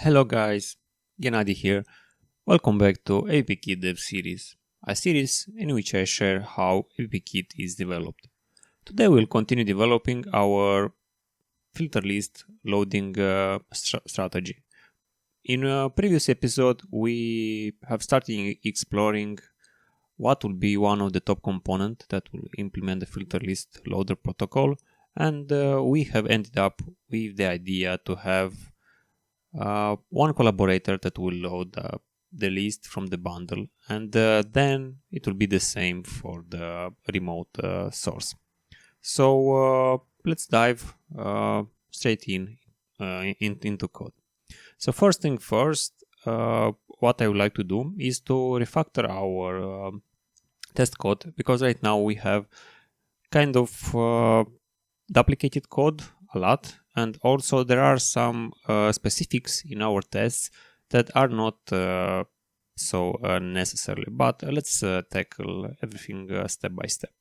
Hello guys, Gennady here. Welcome back to ABPKit Dev series, a series in which I share how ABPKit is developed. Today we'll continue developing our filter list loading strategy. In a previous episode, we have started exploring what will be one of the top components that will implement the filter list loader protocol, and we have ended up with the idea to have one collaborator that will load the list from the bundle, and then it will be the same for the remote source. So let's dive straight into code. So first thing first, what I would like to do is to refactor our test code, because right now we have kind of duplicated code a lot, and also there are some specifics in our tests that are not so necessary, but let's tackle everything step by step.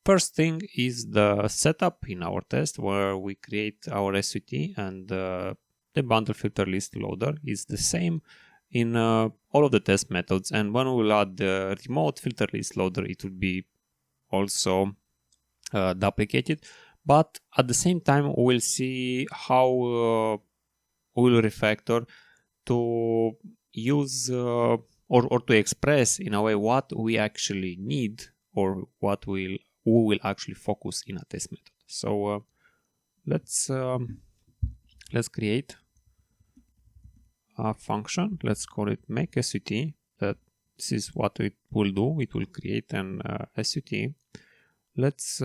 First thing is the setup in our test, where we create our SVT, and the bundle filter list loader is the same in all of the test methods, and when we will add the remote filter list loader, it will be also duplicated. But at the same time, we'll see how we'll refactor to use or to express in a way what we actually need, or what we will actually focus in a test method. So let's create a function. Let's call it make SVT. That this is what it will do. It will create an SVT. Let's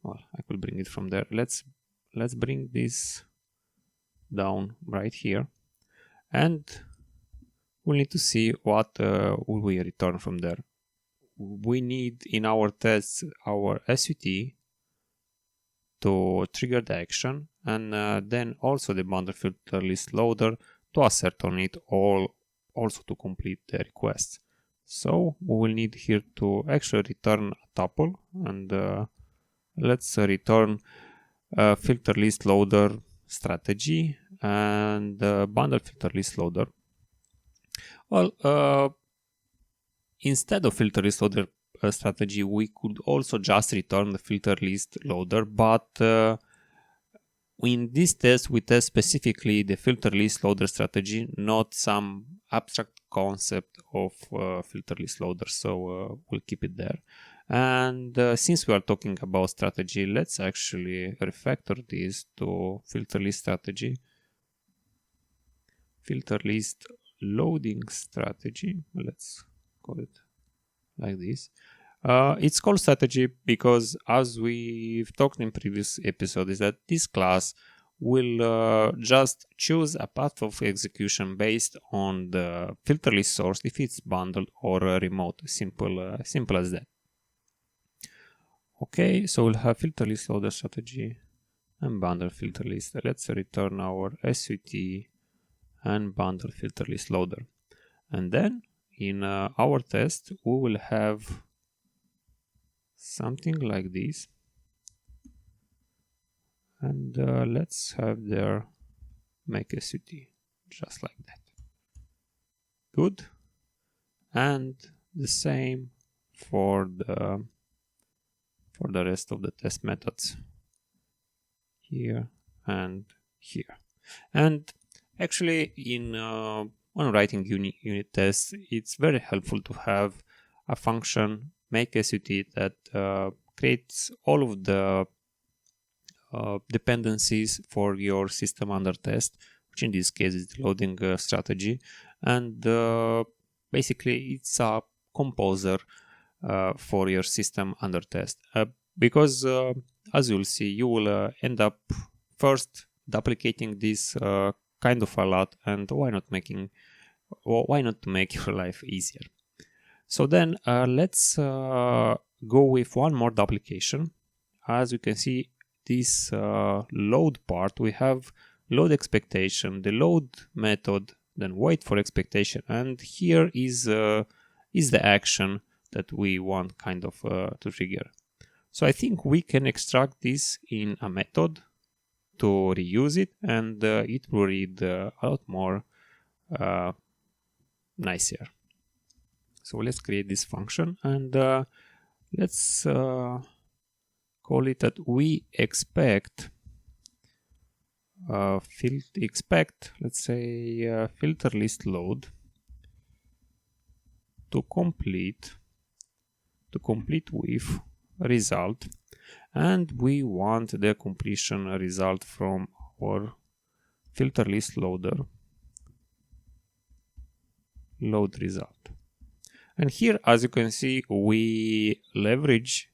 well, I could bring it from there. Let's bring this down right here, and we'll need to see what will we return from there. We need in our tests our SVT to trigger the action, and then also the bundle filter list loader to assert on it, also to complete the request. So we will need here to actually return a tuple, and let's return filter list loader strategy and bundle filter list loader. Well, instead of filter list loader strategy, we could also just return the filter list loader, but in this test we test specifically the filter list loader strategy, not some abstract concept of filter list loader, so we'll keep it there. And since we are talking about strategy, let's actually refactor this to filter list strategy, filter list loading strategy. Let's call it like this. It's called strategy because, as we've talked in previous episodes, is that this class will just choose a path of execution based on the filter list source, if it's bundled or remote. Simple as that. Okay, so we'll have filter list loader strategy and bundle filter list. Let's return our SVT and bundle filter list loader. And then in our test, we will have something like this. And let's have their make SVT, just like that. Good. And the same for the rest of the test methods, here and here. And actually, when writing unit tests, it's very helpful to have a function make SVT that creates all of the dependencies for your system under test, which in this case is the loading strategy, and basically it's a composer for your system under test, because as you'll see, you will end up first duplicating this kind of a lot, and why not make your life easier? So then let's go with one more duplication. As you can see, this load part, we have load expectation, the load method, then wait for expectation, and here is the action that we want kind of to trigger. So I think we can extract this in a method to reuse it, and it will read a lot more nicer. So let's create this function, and let's call it that we expect let's say filter list load to complete with result, and we want the completion result from our filter list loader load result. And here, as you can see, we leverage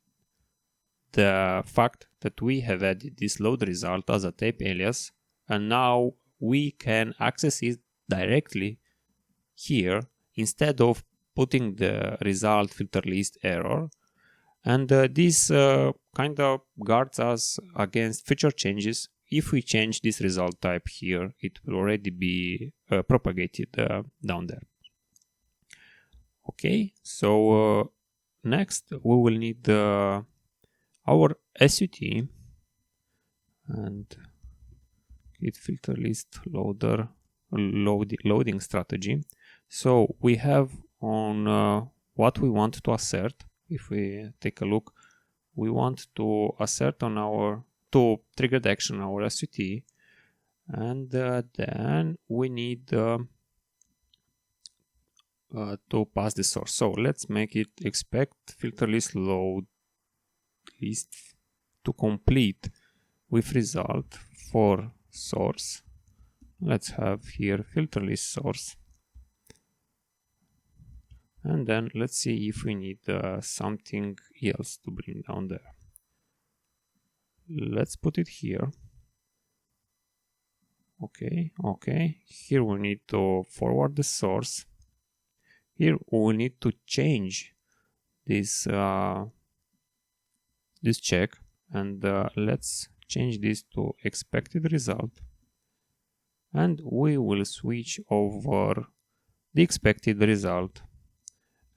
the fact that we have added this load result as a type alias, and now we can access it directly here instead of putting the result filter list error. And this kind of guards us against future changes. If we change this result type here, it will already be propagated down there. Okay, so next we will need our SUT and git filter list loader loading strategy. So we have on what we want to assert. If we take a look, we want to assert on to trigger the action on our SUT, and then we need to pass the source. So let's make it expect filter list load list to complete with result for source. Let's have here filter list source, and then let's see if we need something else to bring down there. Let's put it here. Okay, here we need to forward the source. Here we need to change this this check, and let's change this to expected result, and we will switch over the expected result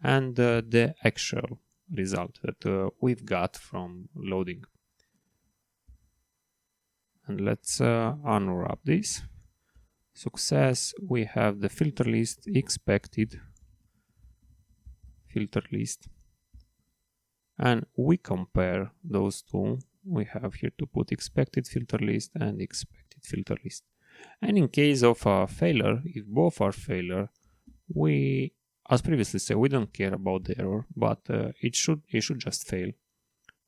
and the actual result that we've got from loading. And let's unwrap this. Success, we have the filter list expected filter list, and we compare those two. We have here to put expected filter list and expected filter list. And in case of a failure, if both are failure, we, as previously said, we don't care about the error, but it should just fail.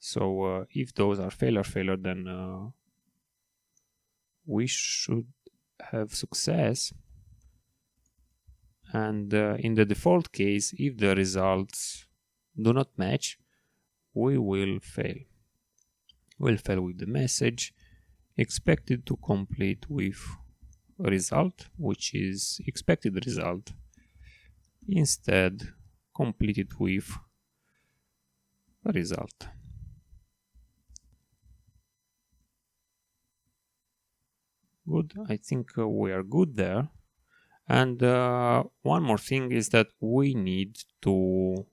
So if those are failure, then we should have success. And in the default case, if the results do not match, we will fail. We'll fail with the message expected to complete with result, which is expected result, instead completed with a result. Good, I think we are good there. And one more thing is that we need to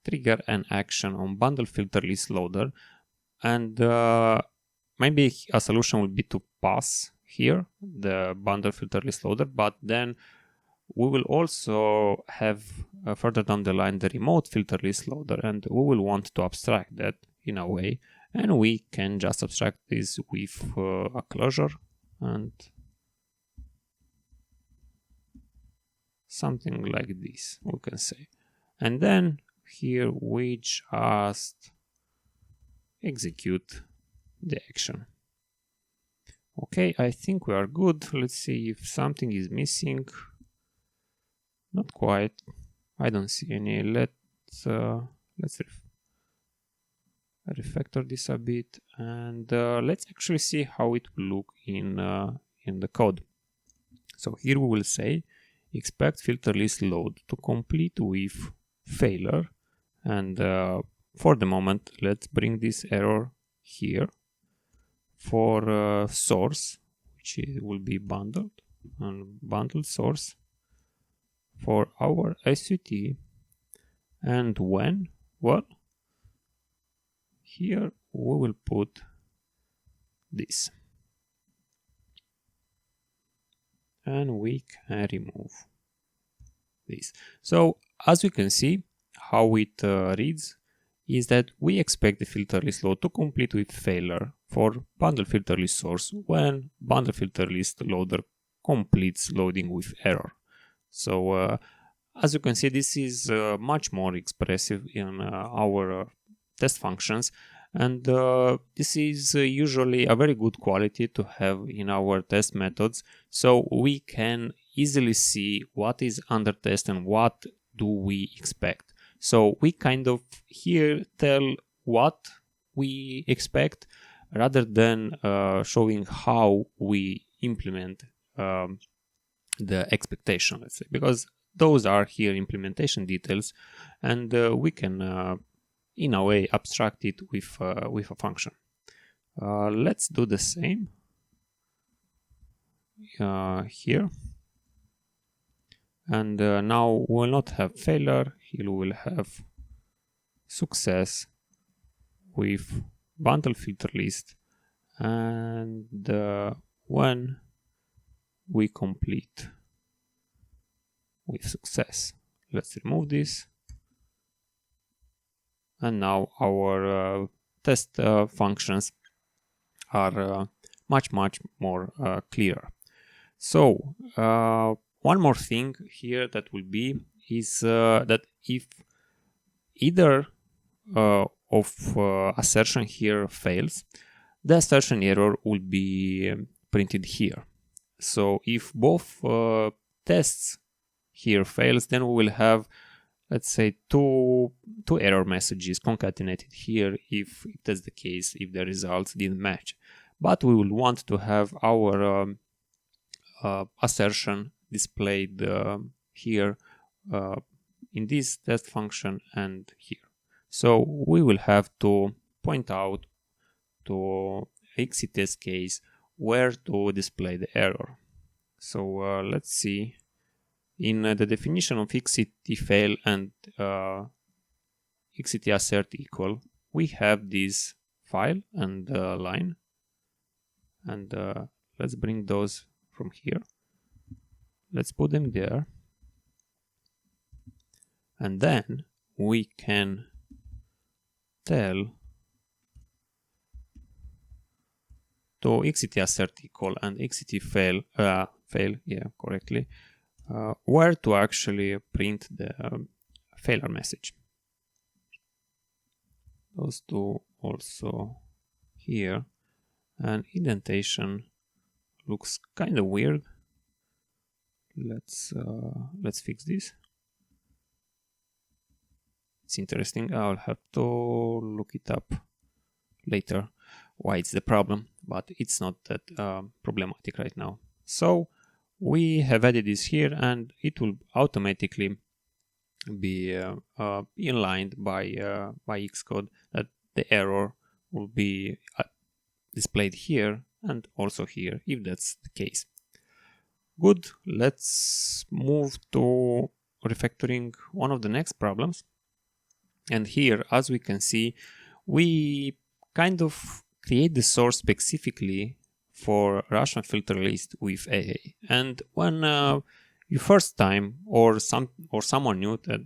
trigger an action on bundle filter list loader, and maybe a solution would be to pass here the bundle filter list loader, but then we will also have further down the line the remote filter list loader, and we will want to abstract that in a way, and we can just abstract this with a closure and something like this, we can say. And then here we just execute the action. Okay, I think we are good. Let's see if something is missing. Not quite. I don't see any. Let's refactor this a bit, and let's actually see how it will look in the code. So here we will say expect filter list load to complete with failure, and for the moment let's bring this error here for source, which will be bundled, and bundled source for our SUT. And when? Well, here we will put this. And we can remove this. So as we can see, how it reads is that we expect the filter list load to complete with failure for bundle filter list source when bundle filter list loader completes loading with error. So as you can see, this is much more expressive in our test functions, and this is usually a very good quality to have in our test methods, so we can easily see what is under test and what do we expect. So we kind of here tell what we expect rather than showing how we implement the expectation, let's say, because those are here implementation details, and we can in a way abstract it with a function. Let's do the same here, and now we will not have failure. Here we will have success with bundle filter list, and when we complete with success. Let's remove this, and now our test functions are much more clear. So one more thing here that will be is that if either of assertion here fails, the assertion error will be printed here. So if both tests here fails, then we will have, let's say, two error messages concatenated here if that's the case, if the results didn't match. But we will want to have our assertion displayed here in this test function and here. So we will have to point out to exit test case where to display the error. So let's see. In the definition of exit fail and exit assert equal, we have this file and line, and let's bring those from here. Let's put them there, and then we can tell to exit assert equal and exit fail correctly where to actually print the failure message. Those two also here, and indentation looks kind of weird. Let's fix this. It's interesting. I'll have to look it up later why it's the problem, but it's not that problematic right now. So we have added this here, and it will automatically be inlined by Xcode, that the error will be displayed here and also here if that's the case. Good, let's move to refactoring one of the next problems. And here, as we can see, we kind of create the source specifically for Russian filter list with AA. And when you first time or someone new that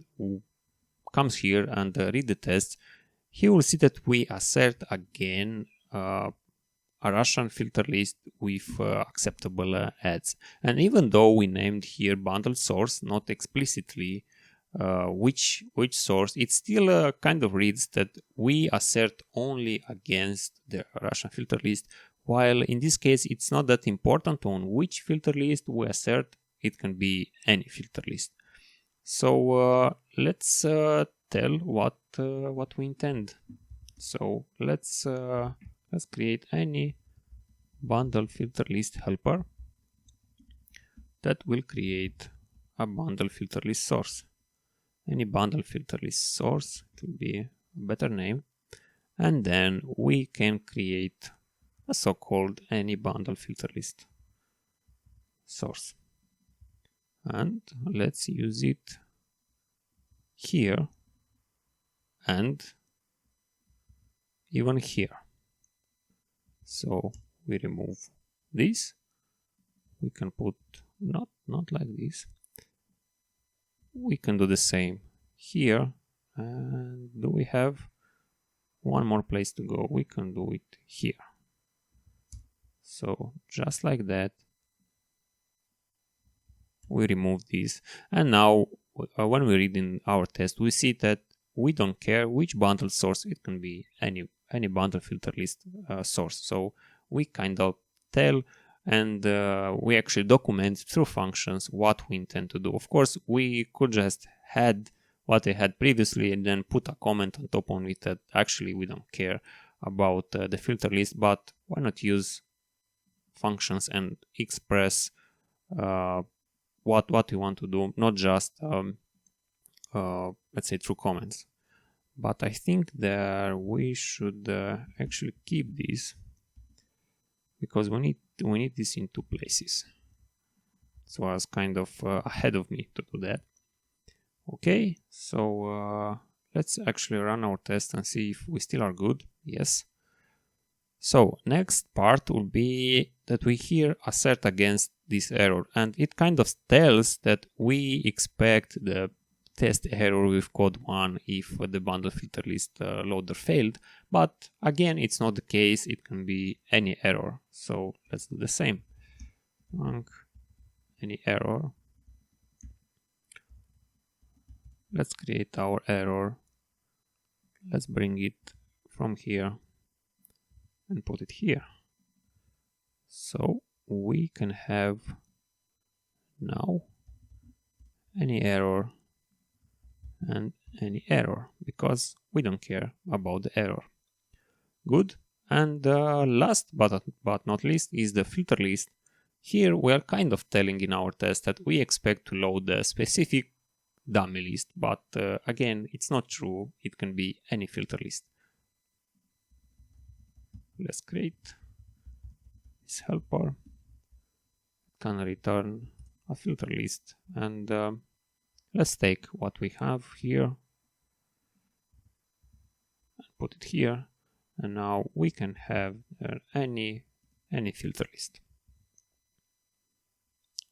comes here and read the test, he will see that we assert again a Russian filter list with acceptable ads. And even though we named here bundle source, not explicitly which source, it still kind of reads that we assert only against the Russian filter list, while in this case it's not that important on which filter list we assert. It can be any filter list. So let's tell what we intend. So let's create any bundle filter list helper that will create a bundle filter list source. Any bundle filter list source, it will be a better name, and then we can create a so-called any bundle filter list source, and let's use it here and even here. So we remove this. We can put not like this. We can do the same here. And do we have one more place to go? We can do it here. So just like that, we remove this. And now when we read in our test, we see that we don't care which bundle source. It can be any bundle filter list source. So we kind of tell, and we actually document through functions what we intend to do. Of course, we could just add what I had previously and then put a comment on top of it that actually we don't care about the filter list, but why not use functions and express what we want to do, not just let's say through comments. But I think that we should actually keep this, because we need this in two places. So I was kind of ahead of me to do that. Okay, so let's actually run our test and see if we still are good. Yes. So next part will be that we here assert against this error, and it kind of tells that we expect the test error with code 1 if the bundle filter list loader failed, but again it's not the case. It can be any error. So let's do the same. Any error. Let's create our error. Let's bring it from here and put it here. So we can have now any error and any error, because we don't care about the error. Good. And last but not least is the filter list. Here we are kind of telling in our test that we expect to load the specific dummy list, but again, it's not true. It can be any filter list. Let's create this helper. It can return a filter list, and let's take what we have here and put it here, and now we can have any filter list.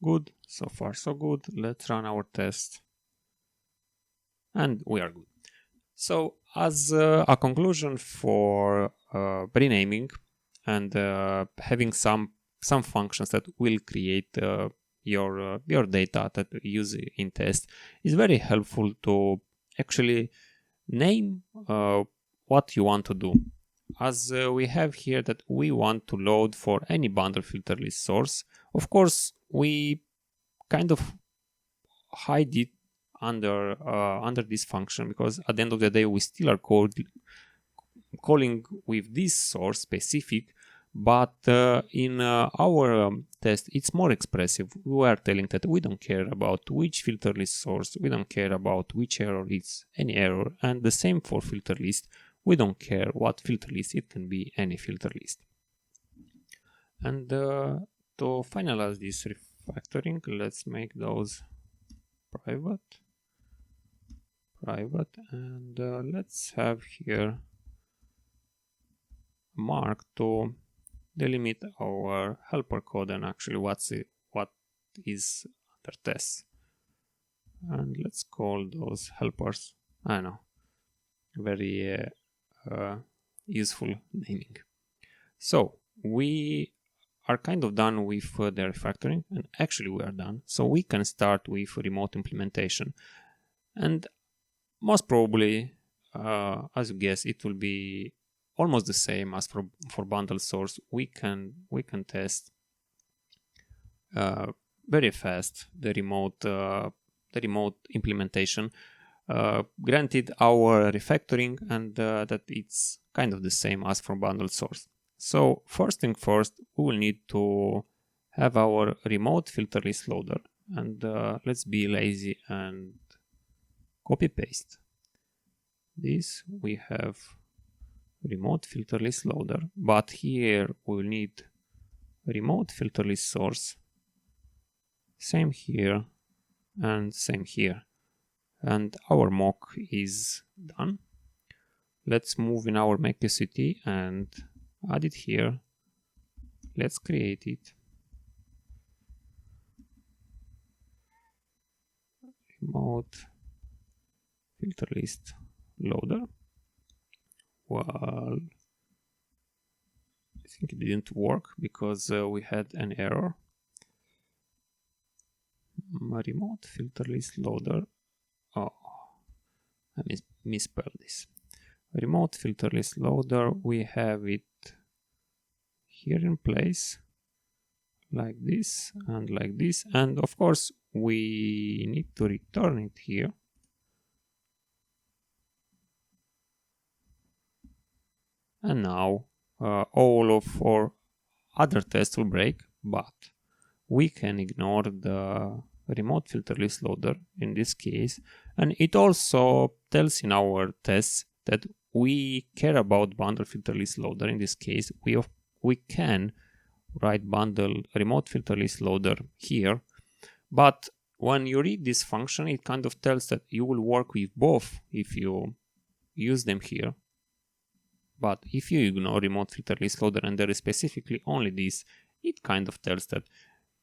Good. So far so good. Let's run our test. And we are good. So as a conclusion for renaming and having some functions that will create your data that you use in test, is very helpful to actually name what you want to do. As we have here that we want to load for any bundle filter list source, of course we kind of hide it under this function, because at the end of the day we still are calling with this source specific, but in our test it's more expressive. We are telling that we don't care about which filter list source, we don't care about which error it's any error, and the same for filter list. We don't care what filter list, it can be any filter list. And to finalize this refactoring, let's make those private, and let's have here a mark to delimit our helper code and actually what is under test. And let's call those helpers, I know, very useful naming. So we are kind of done with the refactoring, and actually we are done. So we can start with remote implementation, and most probably, as you guess, it will be almost the same as for bundle source. We can test very fast the remote implementation. Granted our refactoring, and that it's kind of the same as for bundle source. So first thing first, we will need to have our remote filter list loader, and let's be lazy and copy paste this. We have remote filter list loader, but here we will need remote filter list source, same here and same here, and our mock is done. Let's move in our make SCT and add it here. let's create it. Remote filter list loader. Well, I think it didn't work because we had an error. Remote filter list loader. Oh, I misspelled this. Remote filter list loader, we have it here in place like this, and of course we need to return it here. And now all of our other tests will break, but we can ignore the remote filter list loader in this case, and it also tells in our tests that we care about bundle filter list loader. In this case, we can write bundle remote filter list loader here, but when you read this function, it kind of tells that you will work with both if you use them here. But if you ignore remote filter list loader and there is specifically only this, it kind of tells that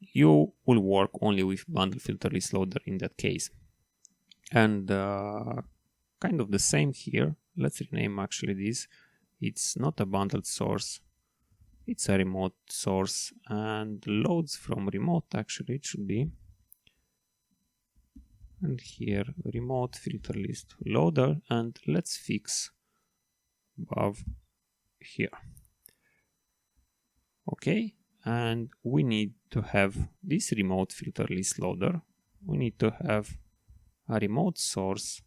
you will work only with bundle filter list loader in that case. And kind of the same here. Let's rename actually this. It's not a bundled source, it's a remote source, and loads from remote actually it should be. And here remote filter list loader, and let's fix above here. Okay, and we need to have this remote filter list loader. We need to have a remote source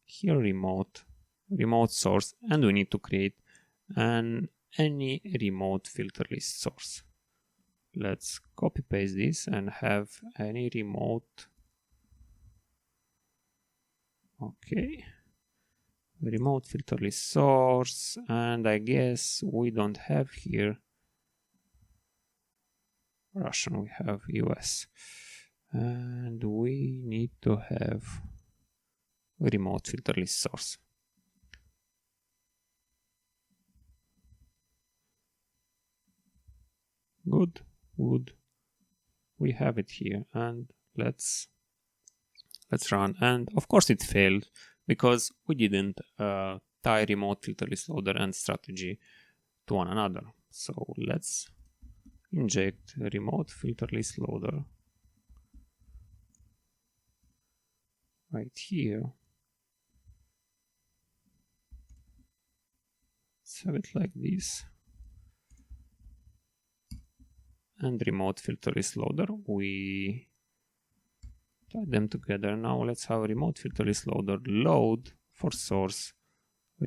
here, remote source, and we need to create any remote filter list source. Let's copy paste this and have any remote. Okay, remote filter list source, and I guess we don't have here Russian, we have US, and we need to have remote filter list source. Good. We have it here, and let's run. And of course it failed because we didn't tie remote filter list loader and strategy to one another. So let's inject remote filter list loader right here. Let's have it like this. And remote filter list loader, we tie them together. Now let's have remote filter list loader load for source,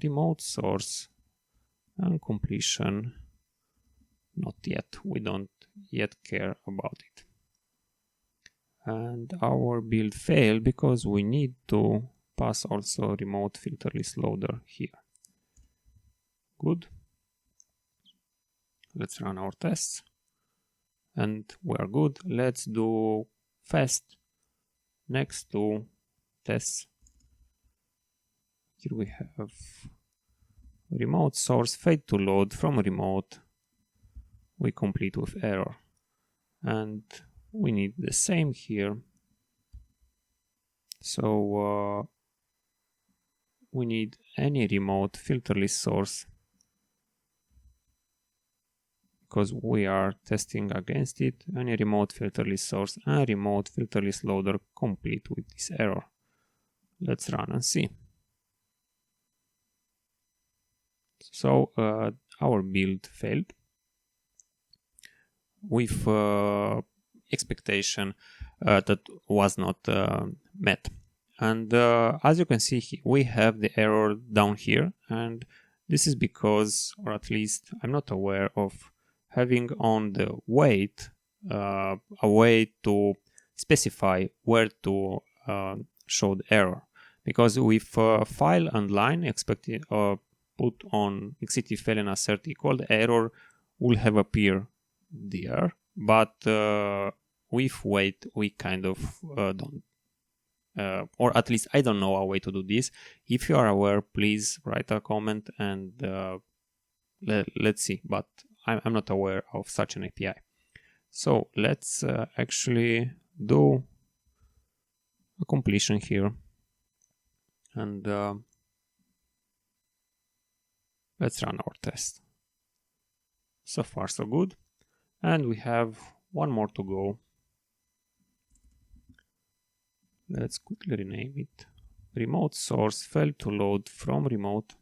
remote source, and completion. Not yet, we don't yet care about it. And our build failed because we need to pass also remote filter list loader here. Good. Let's run our tests. And we are good. Let's do fast next to tests. Here we have remote source fade to load from remote. We complete with error. And we need the same here. So we need any remote filter list source, because we are testing against it, any remote filter list source and remote filter list loader complete with this error. Let's run and see. So our build failed with expectation that was not met. And as you can see, we have the error down here, and this is because, or at least I'm not aware of having on the weight a way to specify where to show the error. Because with file and line expected put on exit fail and assert equal, the error will have appear there, but with weight we kind of don't, or at least I don't know a way to do this. If you are aware, please write a comment and let's see, but I'm not aware of such an API. So let's actually do a completion here, and let's run our test. So far so good, and we have one more to go. Let's quickly rename it. Remote source failed to load from remote,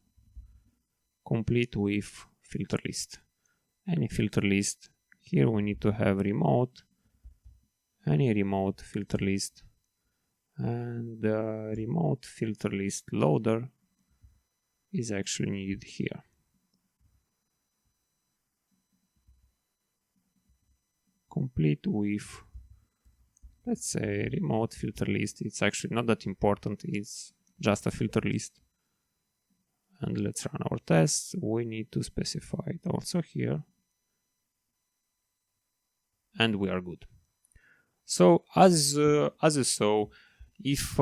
complete with filter list. Any filter list. Here we need to have remote, any remote filter list, and the remote filter list loader is actually needed here. Complete with, let's say, remote filter list. It's actually not that important, it's just a filter list. And let's run our tests. We need to specify it also here. And we are good. So as you saw, if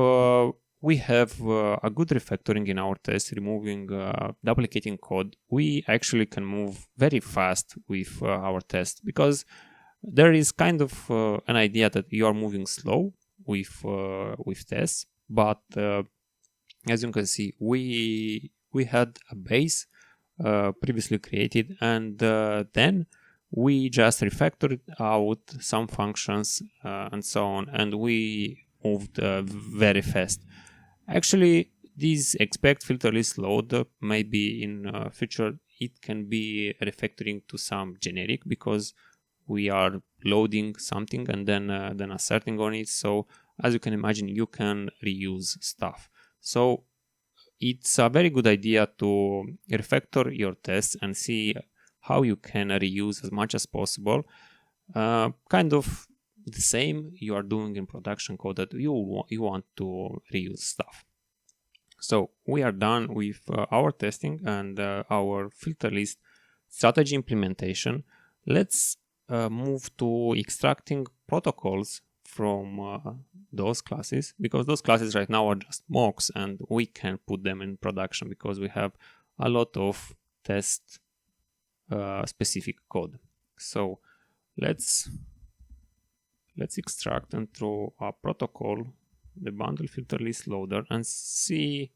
we have a good refactoring in our test, removing duplicating code, we actually can move very fast with our test, because there is kind of an idea that you are moving slow with tests, but as you can see, we had a base previously created, and then we just refactored out some functions and so on, and we moved very fast. Actually, this expect filter list load, maybe in future it can be refactoring to some generic, because we are loading something and then asserting on it. So as you can imagine, you can reuse stuff. So it's a very good idea to refactor your tests and see how you can reuse as much as possible. Kind of the same you are doing in production code, that you want to reuse stuff. So we are done with our testing and our filter list strategy implementation. Let's move to extracting protocols from those classes, because those classes right now are just mocks and we can put them in production because we have a lot of test specific code. So let's extract and throw a protocol, the bundle filter list loader, and see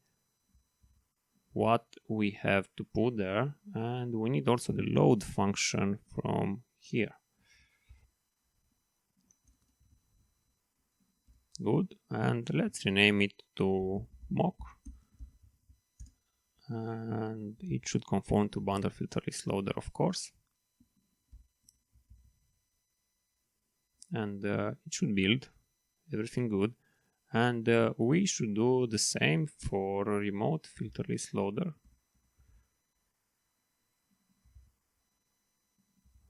what we have to put there. And we need also the load function from here. Good, and let's rename it to mock, and it should conform to bundle filter list loader, of course, and it should build everything good. And we should do the same for remote filter list loader.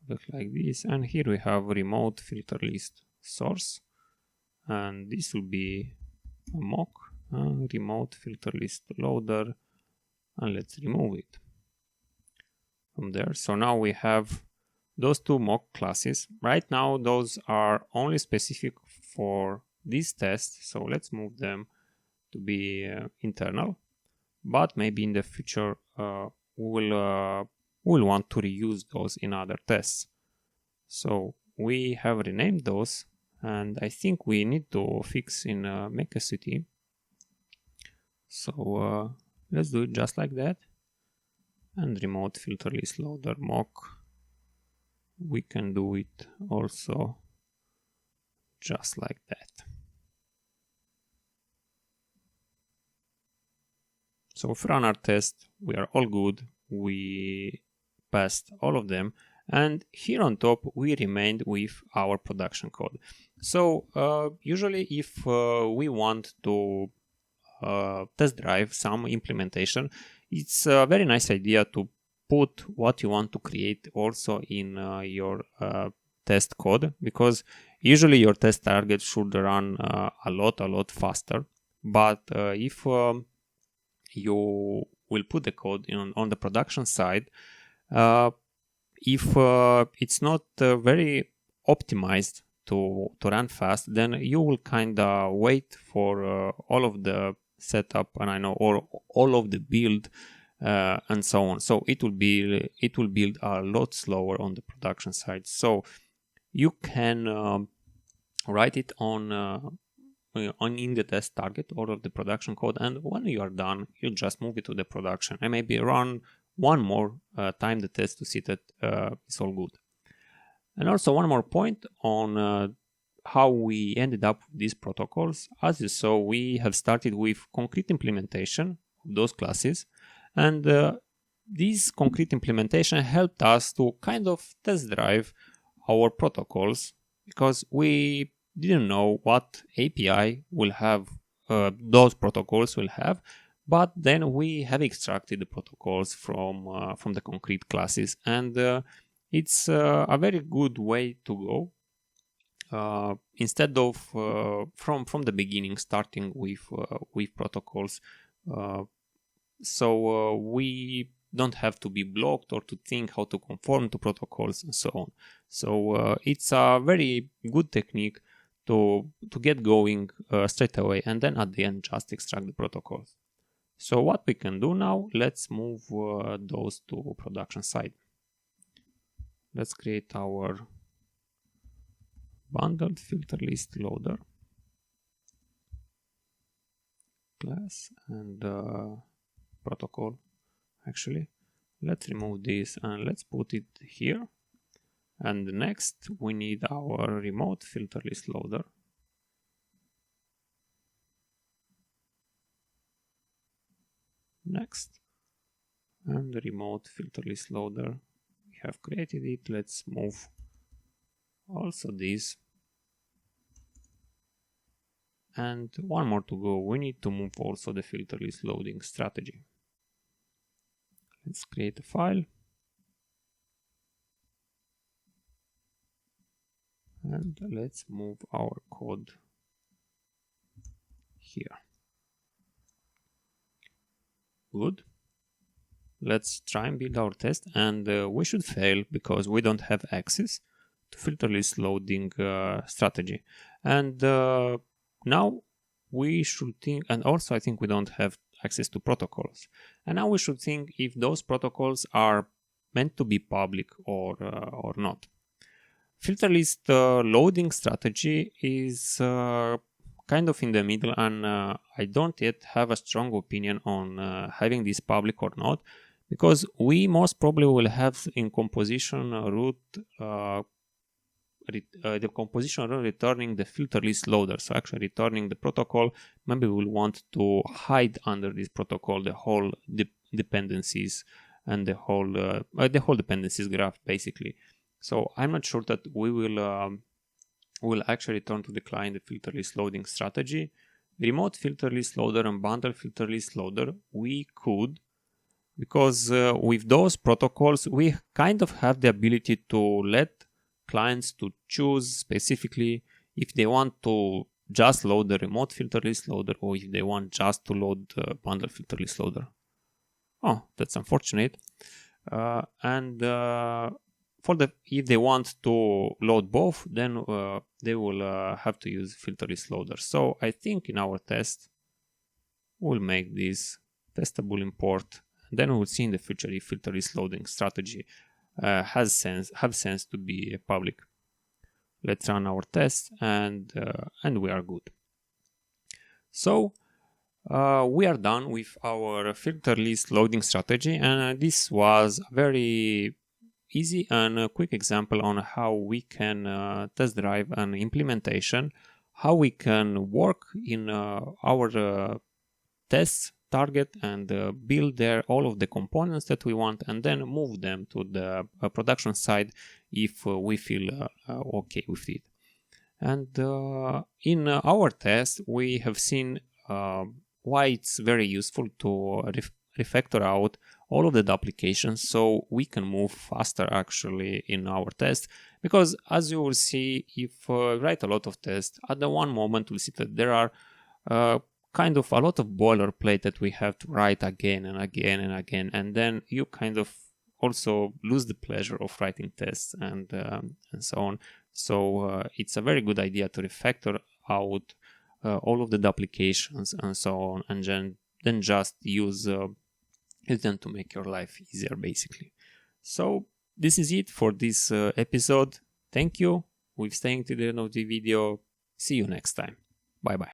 Look like this, and here we have remote filter list source, and this will be a mock remote filter list loader, and let's remove it from there. So now we have those two mock classes. Right now those are only specific for this test, so let's move them to be internal, but maybe in the future we'll want to reuse those in other tests. So we have renamed those, and I think we need to fix in MakeSCT. So let's do it just like that. And remote filter list loader mock, we can do it also just like that. So if we run our test, we are all good. We passed all of them. And here on top, we remained with our production code. So usually if we want to test drive some implementation, it's a very nice idea to put what you want to create also in your test code, because usually your test target should run a lot faster. But if you will put the code on the production side, if it's not very optimized to run fast, then you will kind of wait for all of the setup, and I know, or all of the build and so on. So it will build a lot slower on the production side. So you can write it on in the test target or the production code, and when you are done, you just move it to the production and maybe run one more time the test to see that it's all good. And also one more point on how we ended up with these protocols. As you saw, we have started with concrete implementation of those classes, and this concrete implementation helped us to kind of test drive our protocols, because we didn't know what API will have, those protocols will have, but then we have extracted the protocols from the concrete classes, and it's a very good way to go. Instead of from the beginning starting with protocols, so we don't have to be blocked or to think how to conform to protocols and so on. So it's a very good technique to get going straight away, and then at the end just extract the protocols. So what we can do now, let's move those to production side. Let's create our bundled filter list loader class and protocol. Actually, let's remove this and let's put it here. And next we need our remote filter list loader. Next, and the remote filter list loader, we have created it. Let's move also this, and one more to go. We need to move also the filter list loading strategy. Let's create a file and let's move our code here. Good. Let's try and build our test, and we should fail because we don't have access to filter list loading strategy. And now we should think, and also I think we don't have access to protocols. And now we should think if those protocols are meant to be public or not. Filter list loading strategy is kind of in the middle, and I don't yet have a strong opinion on having this public or not, because we most probably will have in composition root the composition root returning the filter list loader, so actually returning the protocol. Maybe we'll want to hide under this protocol the whole dependencies and the whole dependencies graph basically. So I'm not sure that we will actually return to the client the filter list loading strategy. Remote filter list loader and bundle filter list loader we could, because with those protocols we kind of have the ability to let clients to choose specifically if they want to just load the remote filter list loader or if they want just to load the bundle filter list loader. Oh, that's unfortunate. If they want to load both, then they will have to use filter list loader. So I think in our test we'll make this testable import, and then we'll see in the future if filter list loading strategy have sense to be public. Let's run our test, and we are good. So we are done with our filter list loading strategy, and this was a very easy and a quick example on how we can test drive an implementation, how we can work in our test target and build there all of the components that we want, and then move them to the production side if we feel okay with it. And in our test we have seen why it's very useful to refactor out all of the duplications so we can move faster actually in our test, because as you will see, if write a lot of tests at the one moment, we'll see that there are kind of a lot of boilerplate that we have to write again and again and again, and then you kind of also lose the pleasure of writing tests and so on. So it's a very good idea to refactor out all of the duplications and so on, and then just use use them to make your life easier, basically. So this is it for this episode. Thank you. We're staying to the end of the video. See you next time. Bye bye.